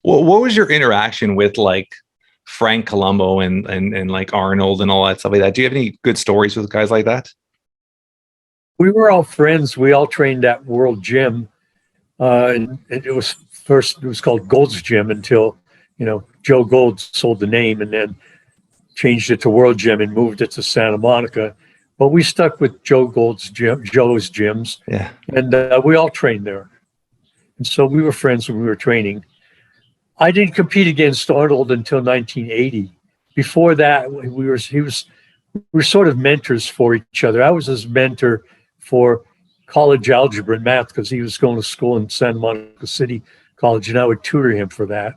What was your interaction with like Frank Colombo and like Arnold and all that stuff like that? Do you have any good stories with guys like that? We were all friends. We all trained at World Gym. And it was called Gold's Gym until, Joe Gold sold the name and then changed it to World Gym and moved it to Santa Monica. But we stuck with Joe's gyms. Yeah. And we all trained there. And so we were friends when we were training. I didn't compete against Arnold until 1980. Before that, we were sort of mentors for each other. I was his mentor for college algebra and math because he was going to school in Santa Monica City College, and I would tutor him for that.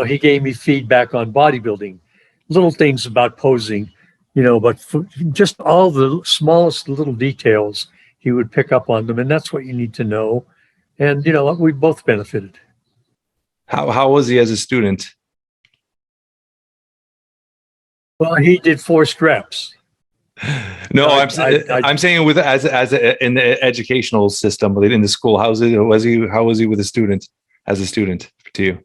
He gave me feedback on bodybuilding, little things about posing, but just all the smallest little details, he would pick up on them, and that's what you need to know. And, we both benefited. How was he as a student? Well, he did forced reps. No, I'm saying with as in the educational system, in the school. How was he with a student as a student to you?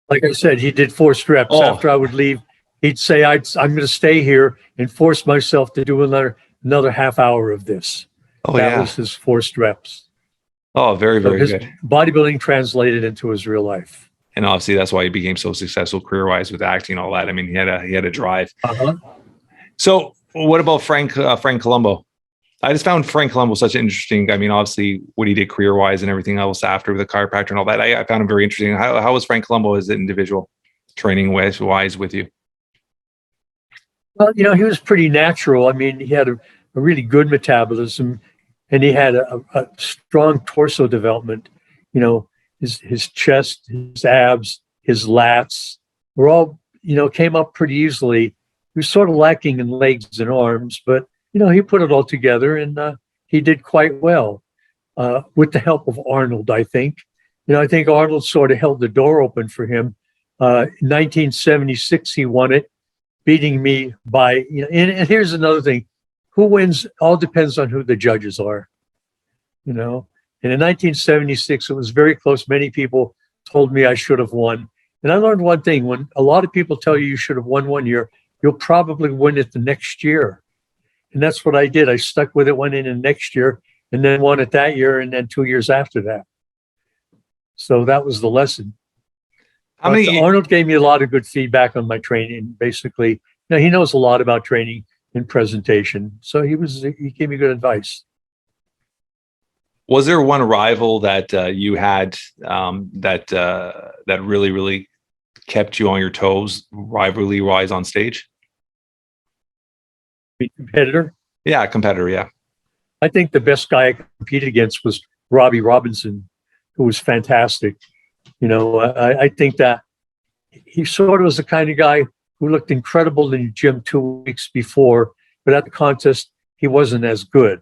Like I said, he did forced reps. Oh. After I would leave, he'd say, "I'm going to stay here and force myself to do another half hour of this." Oh, that was his forced reps. Oh, very, very good. Bodybuilding translated into his real life. And obviously that's why he became so successful career-wise with acting and all that. I mean, he had a drive. Uh-huh. So what about Frank Colombo? I just found Frank Colombo such an interesting, I mean, obviously what he did career-wise and everything else after with the chiropractor and all that. I found him very interesting. How was Frank Colombo as an individual training-wise with you? Well, he was pretty natural. I mean, he had a really good metabolism, and he had a strong torso development. His chest, his abs, his lats were all, came up pretty easily. He was sort of lacking in legs and arms, but, he put it all together, and he did quite well with the help of Arnold, I think. I think Arnold sort of held the door open for him. In 1976, he won it, beating me by, and here's another thing. Who wins all depends on who the judges are, And in 1976, it was very close. Many people told me I should have won. And I learned one thing. When a lot of people tell you should have won one year, you'll probably win it the next year. And that's what I did. I stuck with it, went in the next year, and then won it that year, and then 2 years after that. So that was the lesson. Arnold gave me a lot of good feedback on my training. Basically, he knows a lot about training and presentation. So he gave me good advice. Was there one rival that you had that really, really kept you on your toes, rivalry-wise on stage? Competitor? Yeah, competitor, yeah. I think the best guy I competed against was Robbie Robinson, who was fantastic. I think that he sort of was the kind of guy who looked incredible in the gym 2 weeks before, but at the contest, he wasn't as good.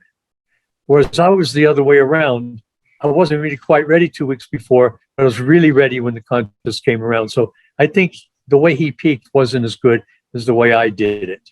Whereas I was the other way around. I wasn't really quite ready 2 weeks before, but I was really ready when the contest came around. So I think the way he peaked wasn't as good as the way I did it.